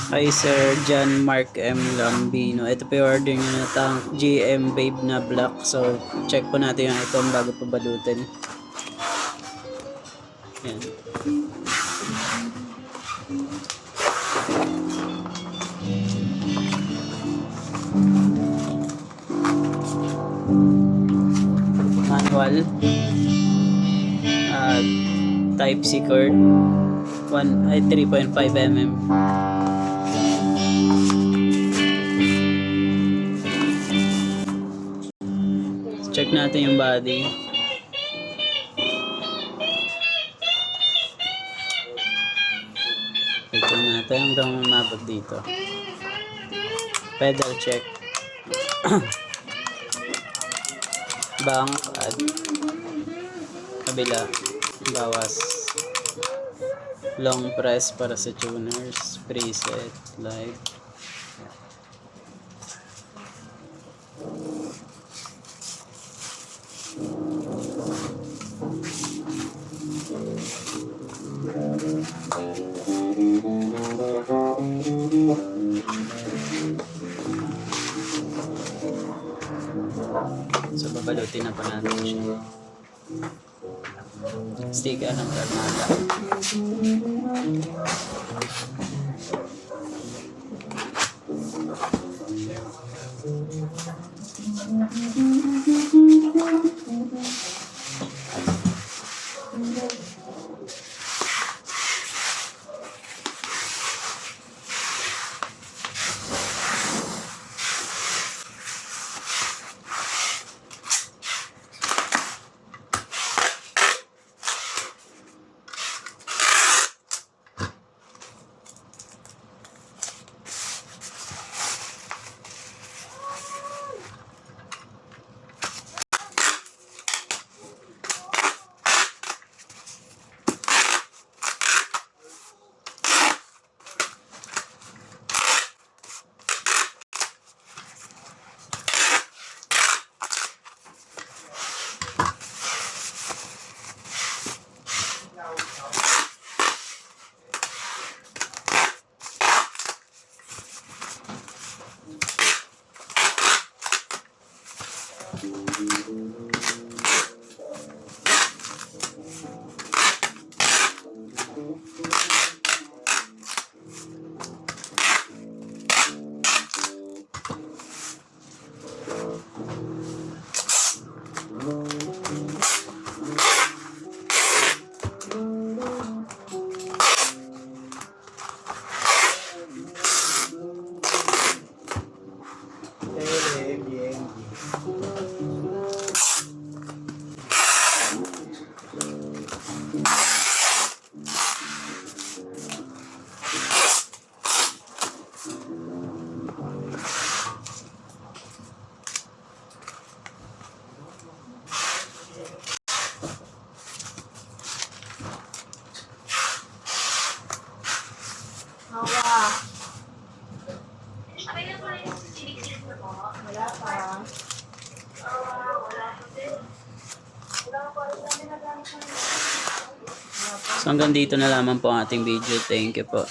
Kay Sir John Mark M. Lambino. Ito po yung order nyo na tank GM Babe na black. So, check po natin yung item bago pa balutin. Yan. Manual. Type C cord. 3.5 mm. Check natin yung body. Ito natin hanggang umabot dito. Pedal check. Bank at kabila. Bawas. Long press para sa tuners. Preset. Live. So, babalutin na pa natin siya. Sticker ng Armada. Wala pa. So hanggang dito na lamang po ang ating video. Thank you po.